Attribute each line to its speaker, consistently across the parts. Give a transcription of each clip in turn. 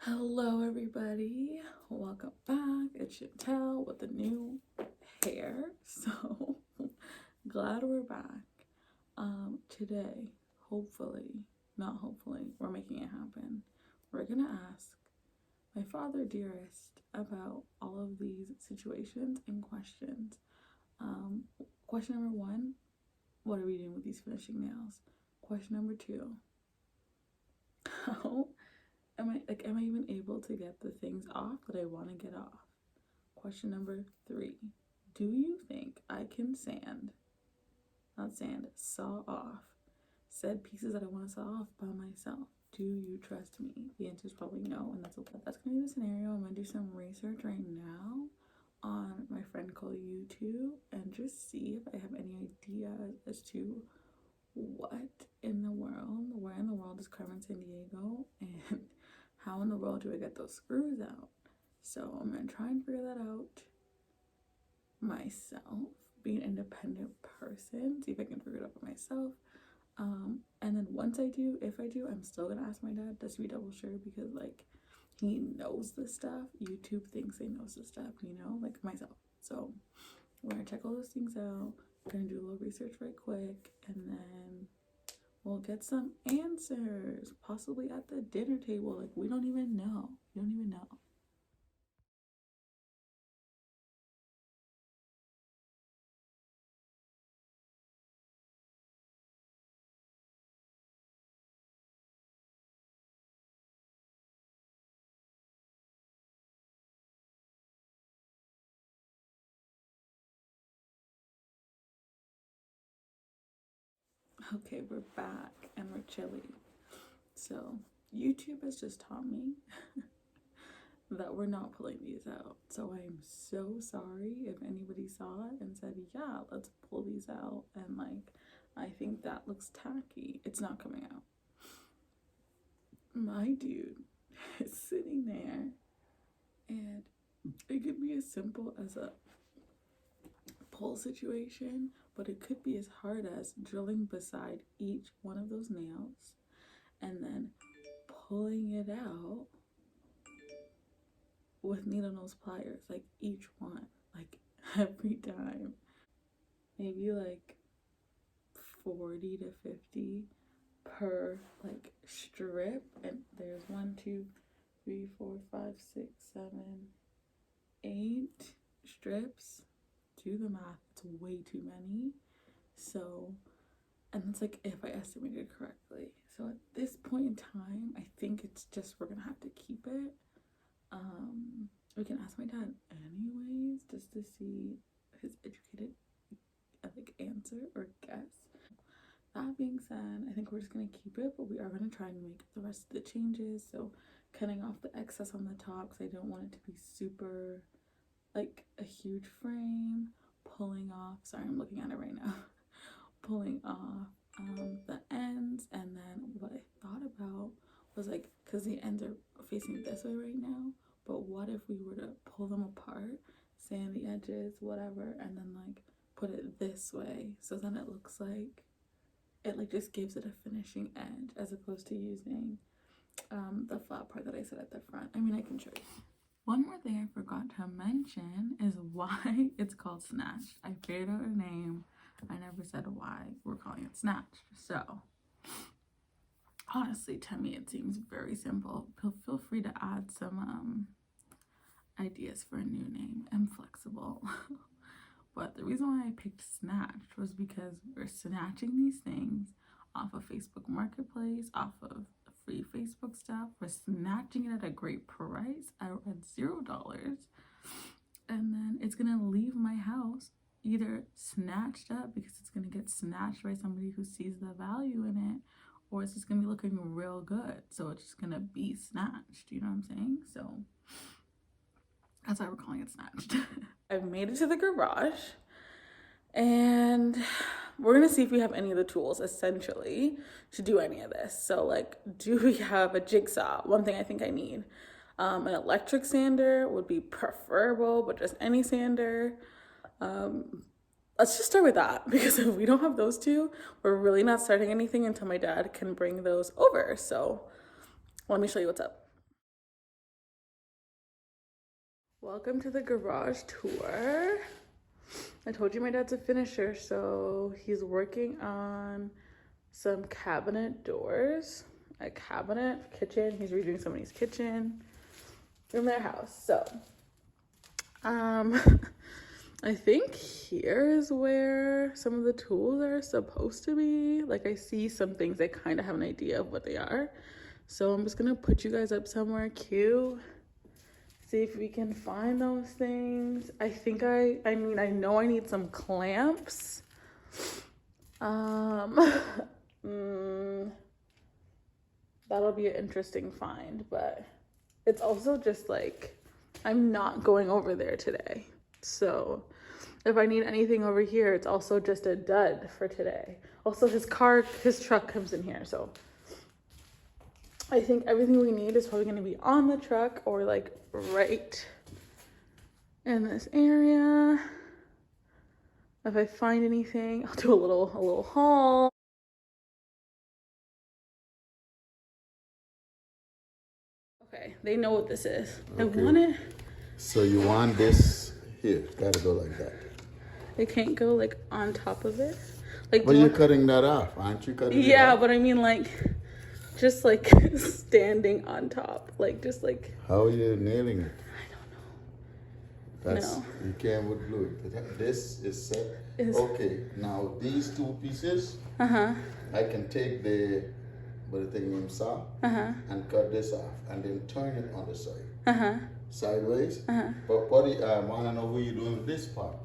Speaker 1: Hello everybody, welcome back. It's Chantel with the new hair. So glad we're back. Today, we're making it happen. We're gonna ask my father dearest about all of these situations and questions. Question number one, what are we doing with these finishing nails? Question number two, how am I even able to get the things off that I want to get off? Question number three, do you think I can saw off said pieces that I want to saw off by myself? Do you trust me? The answer is probably no, and that's okay. That's gonna be the scenario. I'm gonna do some research right now on my friend called YouTube and just see if I have any ideas as to where in the world is Carmen Sandiego, and how in the world do I get those screws out? So I'm gonna try and figure that out myself, be an independent person, see if I can figure it out for myself. And then once I do, if I do, I'm still gonna ask my dad just to be double sure, because like he knows this stuff. YouTube thinks he knows this stuff, like myself. So we're gonna check all those things out. We're gonna do a little research right quick, and then we'll get some answers, possibly at the dinner table. Like we don't even know. Okay, we're back and we're chilly. So YouTube has just taught me that we're not pulling these out. So I'm so sorry if anybody saw it and said, yeah, let's pull these out. And like, I think that looks tacky. It's not coming out. My dude is sitting there, and it could be as simple as a pull situation, but it could be as hard as drilling beside each one of those nails and then pulling it out with needle nose pliers, like each one, like every time. Maybe like 40 to 50 per like strip, and there's 1, 2, 3, 4, 5, 6, 7, 8 strips. Do the math, it's way too many. So, and it's like if I estimated correctly. So at this point in time, I think it's just we're gonna have to keep it. We can ask my dad anyways, just to see his educated like answer or guess. That being said, I think we're just gonna keep it, but we are gonna try and make the rest of the changes. So cutting off the excess on the top, because I don't want it to be super like a huge frame. Pulling off, sorry, I'm looking at it right now. Pulling off the ends, and then what I thought about was like, because the ends are facing this way right now, but what if we were to pull them apart, sand the edges, whatever, and then like put it this way, so then it looks like it like just gives it a finishing edge, as opposed to using the flat part that I said at the front. I mean, I can show you. One more thing I forgot to mention is why it's called Snatched. I figured out a name. I never said why we're calling it Snatched. So honestly, to me, it seems very simple. Feel free to add some ideas for a new name. I'm flexible. But the reason why I picked Snatched was because we're snatching these things off of Facebook Marketplace, off of free Facebook stuff. We're snatching it at a great price at $0. And then it's gonna leave my house either snatched up because it's gonna get snatched by somebody who sees the value in it, or it's just gonna be looking real good. So it's just gonna be snatched, you know what I'm saying? So that's why we're calling it Snatched. I've made it to the garage, and we're gonna see if we have any of the tools essentially to do any of this. So like, do we have a jigsaw? One thing I think I need. An electric sander would be preferable, but just any sander. Let's just start with that, because if we don't have those two, we're really not starting anything until my dad can bring those over. So let me show you what's up. Welcome to the garage tour. I told you my dad's a finisher, so he's working on some cabinet doors, a cabinet, kitchen. He's redoing somebody's kitchen in their house. So, I think here is where some of the tools are supposed to be. Like, I see some things, I kind of have an idea of what they are. So I'm just gonna put you guys up somewhere cute. See if we can find those things. I think I know I need some clamps. That'll be an interesting find, but it's also just like, I'm not going over there today. So if I need anything over here, it's also just a dud for today. Also, his truck comes in here, so I think everything we need is probably gonna be on the truck or like right in this area. If I find anything, I'll do a little haul. Okay, they know what this is. Okay. I want it.
Speaker 2: So you want this here? Gotta go like that.
Speaker 1: It can't go like on top of it. Like,
Speaker 2: but you're cutting that off, aren't you? Cutting it off?
Speaker 1: But I mean like, just like standing on top, like just like.
Speaker 2: How are you nailing it?
Speaker 1: I don't know.
Speaker 2: No. You can't with glue. This is set. Okay, now these two pieces, I can take the thing saw and cut this off and then turn it on the side. Sideways. But what do you want to know what you're doing with this part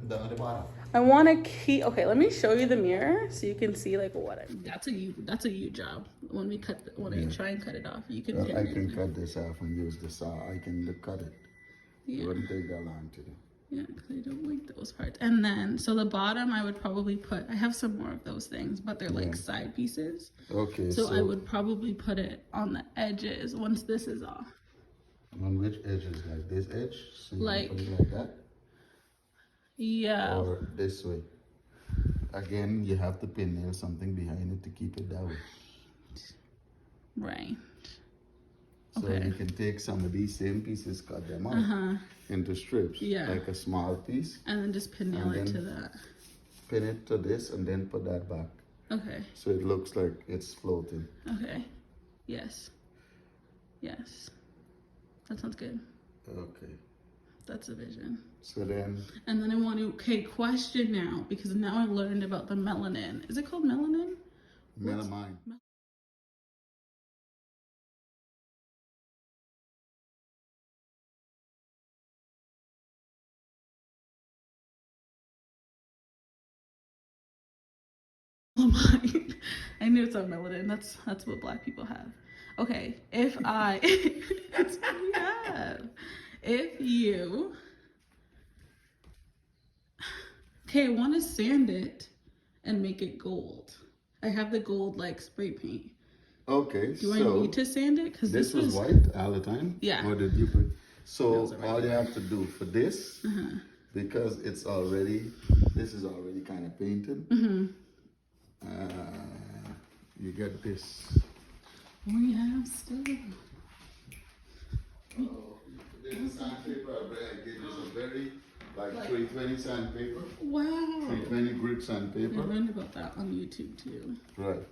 Speaker 2: down at the bottom?
Speaker 1: I want to keep. Okay, let me show you the mirror so you can see like what I'm. That's a you job. When we cut, I try and cut it off, you can.
Speaker 2: I can cut this off and use the saw. I can cut it.
Speaker 1: Yeah.
Speaker 2: It wouldn't take that long to do.
Speaker 1: Yeah, because I don't like those parts. And then, so the bottom, I would probably put. I have some more of those things, but they're like side pieces.
Speaker 2: Okay.
Speaker 1: So I would probably put it on the edges once this is off.
Speaker 2: On which edges? Like this edge? So you
Speaker 1: like,
Speaker 2: put it like that?
Speaker 1: Yeah.
Speaker 2: Or this way? Again, you have to pin nail something behind it to keep it that way.
Speaker 1: Right.
Speaker 2: So you can take some of these same pieces, cut them up into strips.
Speaker 1: Yeah.
Speaker 2: Like a small piece.
Speaker 1: And then just pin nail it to that.
Speaker 2: Pin it to this and then put that back.
Speaker 1: Okay.
Speaker 2: So it looks like it's floating.
Speaker 1: Okay. Yes. Yes. That sounds good.
Speaker 2: Okay.
Speaker 1: That's the vision.
Speaker 2: So then.
Speaker 1: And then I want to, question now, because now I learned about the melanin. Is it called melanin?
Speaker 2: Melamine.
Speaker 1: I knew it's on melanin. That's what Black people have. Okay, that's what we have. If you, I want to sand it and make it gold. I have the gold like spray paint.
Speaker 2: Okay,
Speaker 1: Do I need to sand it? Because
Speaker 2: this was white all the time?
Speaker 1: Yeah.
Speaker 2: Or did you put? So all you have to do for this, because this is already kind of painted. You get this.
Speaker 1: We have stuff.
Speaker 2: This is sandpaper. I gave you some very, like 320 sandpaper.
Speaker 1: Wow.
Speaker 2: 320 grit sandpaper.
Speaker 1: I learned about that on YouTube too.
Speaker 2: Right.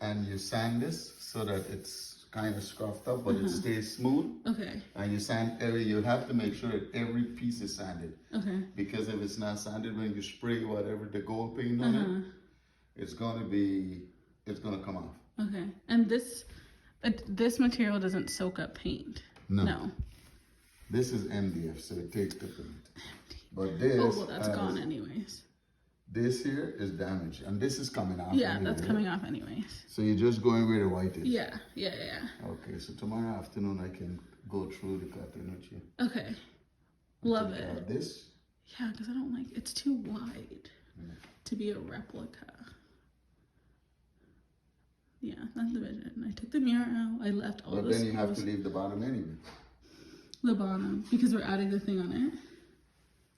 Speaker 2: And you sand this so that it's kind of scuffed up, but it stays smooth.
Speaker 1: Okay.
Speaker 2: And you sand you have to make sure that every piece is sanded. Okay. Because if it's not sanded, when you spray whatever the gold paint on it, it's gonna come off.
Speaker 1: Okay. And this material doesn't soak up paint. No.
Speaker 2: This is MDF, so it takes the paint. But this.
Speaker 1: Oh well, that's gone anyways.
Speaker 2: This here is damaged, and this is coming off.
Speaker 1: Yeah, that's coming off anyways.
Speaker 2: So you're just going where the white is.
Speaker 1: Yeah.
Speaker 2: Okay, so tomorrow afternoon I can go through the cutting with you.
Speaker 1: Okay. Love it.
Speaker 2: This.
Speaker 1: Yeah, because I don't like it's too wide to be a replica. Yeah, that's the vision. I took the mirror out. I left all. But
Speaker 2: then you have to leave the bottom anyway.
Speaker 1: The bottom, because we're adding the thing on it,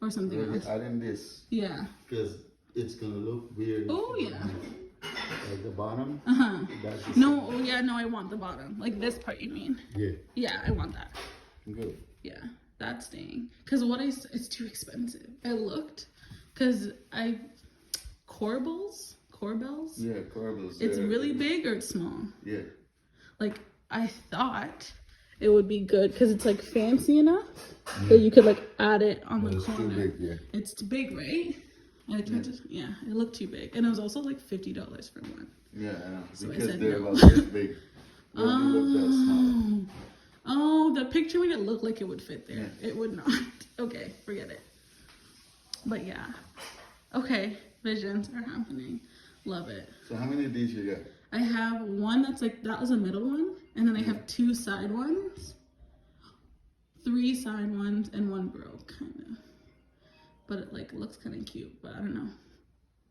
Speaker 1: or something else.
Speaker 2: We're adding this.
Speaker 1: Yeah.
Speaker 2: Because it's gonna look weird.
Speaker 1: Oh yeah.
Speaker 2: Like the bottom.
Speaker 1: No. Oh yeah. No, I want the bottom. Like this part, you mean?
Speaker 2: Yeah.
Speaker 1: Yeah, I want that.
Speaker 2: Good.
Speaker 1: Yeah. That's staying. Because it's too expensive. I looked, because Corbels?
Speaker 2: Yeah, Corbels.
Speaker 1: It's really big or it's small?
Speaker 2: Yeah.
Speaker 1: Like, I thought it would be good because it's like fancy enough that you could like add it on the corner.
Speaker 2: It's too big, yeah.
Speaker 1: It's too big, right? Yeah, it looked too big. And it was also like $50 for one.
Speaker 2: Yeah, I know.
Speaker 1: So
Speaker 2: because
Speaker 1: I said
Speaker 2: they're
Speaker 1: no.
Speaker 2: about this big. They only look that small.
Speaker 1: Oh, the picture made it look like it would fit there.
Speaker 2: Yeah.
Speaker 1: It would not. Okay, forget it. But yeah. Okay, visions are happening. Love it.
Speaker 2: So how many of these you got?
Speaker 1: I have one that's like, that was a middle one. And then I have 2 side ones. 3 side ones and 1 broke, kind of. But it like looks kind of cute, but I don't know.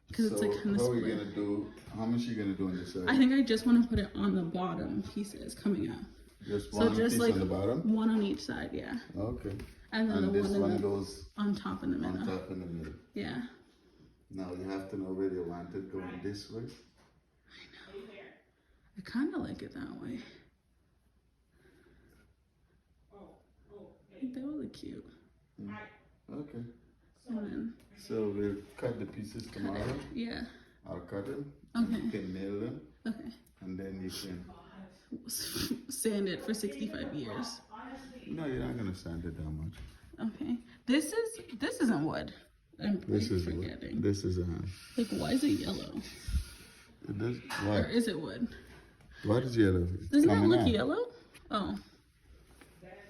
Speaker 1: Because it's like kind of split.
Speaker 2: How are you going to do, how much are you going to do on this side?
Speaker 1: I think I just want to put it on the bottom pieces coming up.
Speaker 2: Just one piece
Speaker 1: like
Speaker 2: on the bottom?
Speaker 1: One on each side, yeah.
Speaker 2: Okay.
Speaker 1: And then
Speaker 2: this one goes
Speaker 1: on top in the middle.
Speaker 2: On top in the middle.
Speaker 1: Yeah.
Speaker 2: Now you have to know where you want it going this way.
Speaker 1: I know. I kind of like it that way. I think that would look cute.
Speaker 2: Okay.
Speaker 1: And then
Speaker 2: so we'll cut the pieces tomorrow.
Speaker 1: Yeah.
Speaker 2: I'll cut them.
Speaker 1: Okay.
Speaker 2: You can nail them.
Speaker 1: Okay.
Speaker 2: And then you can
Speaker 1: sand it for 65 years.
Speaker 2: No, you're not gonna sand it that much.
Speaker 1: Okay. This isn't wood.
Speaker 2: This is forgetting. Wood. This is
Speaker 1: like, why is it yellow?
Speaker 2: It does. Why?
Speaker 1: Or is it wood?
Speaker 2: Why is yellow?
Speaker 1: Doesn't that look yellow? Oh.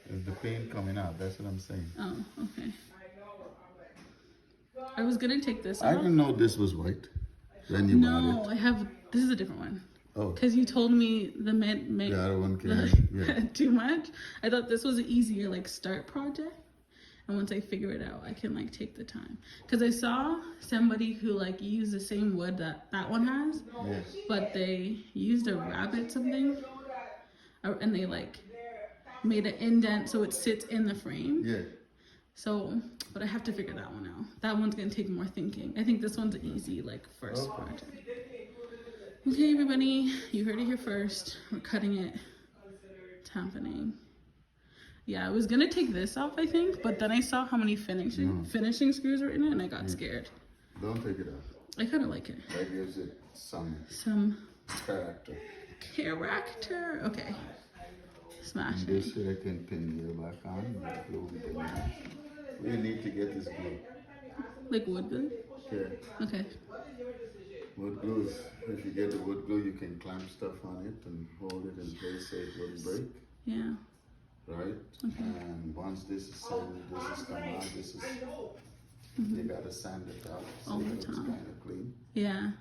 Speaker 2: It's the paint coming out. That's what I'm saying.
Speaker 1: Oh, okay. I was gonna take this off.
Speaker 2: I didn't know this was white when you bought it.
Speaker 1: No, I have. This is a different one.
Speaker 2: Oh.
Speaker 1: Because you told me the
Speaker 2: other one
Speaker 1: came too much. I thought this was an easier like start project. And once I figure it out, I can like take the time. Because I saw somebody who like used the same wood that one has, but they used a rabbit something, and they like made an indent so it sits in the frame.
Speaker 2: Yeah.
Speaker 1: So, but I have to figure that one out. That one's gonna take more thinking. I think this one's an easy like first project. Okay, everybody, you heard it here first. We're cutting it. It's happening. Yeah, I was gonna take this off, I think, but then I saw how many finishing screws were in it, and I got scared.
Speaker 2: Don't take it off.
Speaker 1: I kind of like it.
Speaker 2: That gives it some character.
Speaker 1: Character. Okay. Smash it.
Speaker 2: This here I can pin here back on. We need to get this glue.
Speaker 1: Like wood glue?
Speaker 2: Yeah.
Speaker 1: Okay.
Speaker 2: Wood glue is, if you get the wood glue, you can clamp stuff on it and hold it in place so it wouldn't break.
Speaker 1: Yeah.
Speaker 2: Right? Okay. And once this is sanded, this is come out, this is, you gotta sand it out so
Speaker 1: all the
Speaker 2: it's
Speaker 1: time.
Speaker 2: kind of clean.
Speaker 1: Yeah.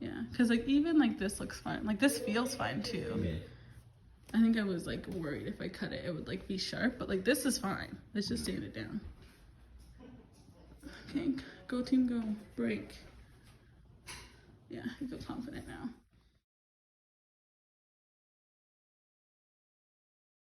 Speaker 1: Yeah, because like even like this looks fine. Like this feels fine too.
Speaker 2: Yeah.
Speaker 1: I think I was like worried if I cut it, it would like be sharp, but like this is fine. Let's just sand it down. Okay, go team, go. Break. Yeah, I feel confident now.